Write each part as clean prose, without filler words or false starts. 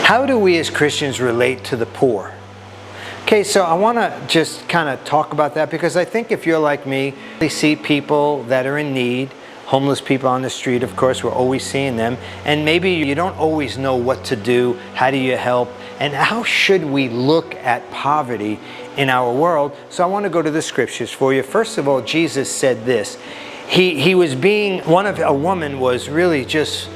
How do we as Christians relate to the poor? Okay, so I want to just kind of talk about that, because I think if you're like me, they see people that are in need, homeless people on the street, of course, we're always seeing them, and maybe you don't always know what to do, how do you help, and how should we look at poverty in our world. So I want to go to the scriptures for you. First of all, Jesus said this. He was being, a woman was really just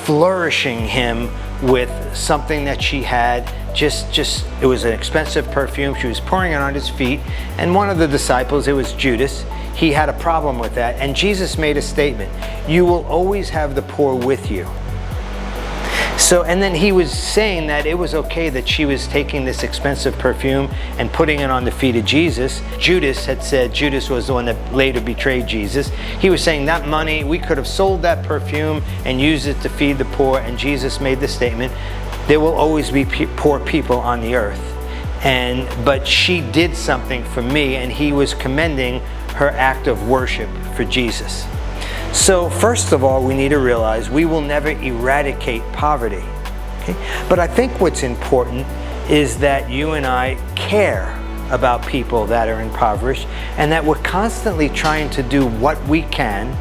flourishing him with something that she had. It was an expensive perfume. She was pouring it on his feet. And one of the disciples, it was Judas, he had a problem with that. And Jesus made a statement, you will always have the poor with you. So, and then he was saying that it was okay that she was taking this expensive perfume and putting it on the feet of Jesus. Judas had said, Judas was the one that later betrayed Jesus. He was saying that money, we could have sold that perfume and used it to feed the poor. And Jesus made the statement, there will always be poor people on the earth. But she did something for me, and he was commending her act of worship for Jesus. So first of all, we need to realize we will never eradicate poverty. Okay? But I think what's important is that you and I care about people that are impoverished, and that we're constantly trying to do what we can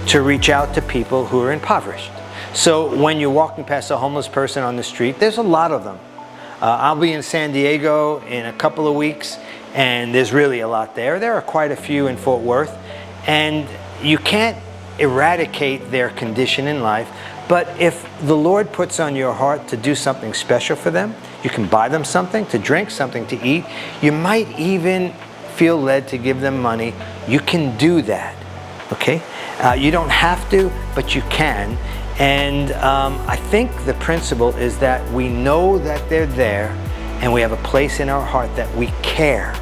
to reach out to people who are impoverished. So when you're walking past a homeless person on the street, there's a lot of them. I'll be in San Diego in a couple of weeks, and there's really a lot there. There are quite a few in Fort Worth, and you can't eradicate their condition in life, but if the Lord puts on your heart to do something special for them, you can buy them something to drink, something to eat. You might even feel led to give them money. You can do that, okay? You don't have to, but you can. And I think the principle is that we know that they're there, and we have a place in our heart that we care.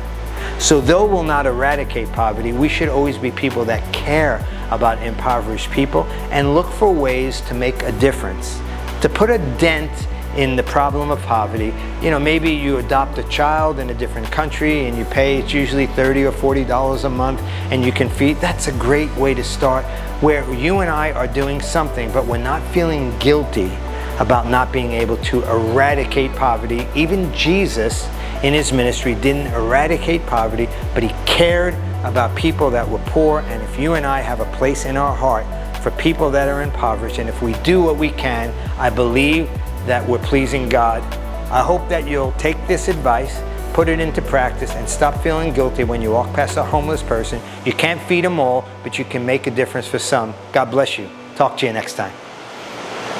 So though we'll not eradicate poverty, we should always be people that care about impoverished people and look for ways to make a difference, to put a dent in the problem of poverty. You know, maybe you adopt a child in a different country and you pay, it's usually $30 or $40 a month, and you can feed. That's a great way to start, where you and I are doing something, but we're not feeling guilty about not being able to eradicate poverty. Even Jesus in his ministry didn't eradicate poverty, but he cared about people that were poor. And if you and I have a place in our heart for people that are impoverished, and if we do what we can, I believe that we're pleasing God. I hope that you'll take this advice, put it into practice, and stop feeling guilty when you walk past a homeless person. You can't feed them all, but you can make a difference for some. God bless you. Talk to you next time.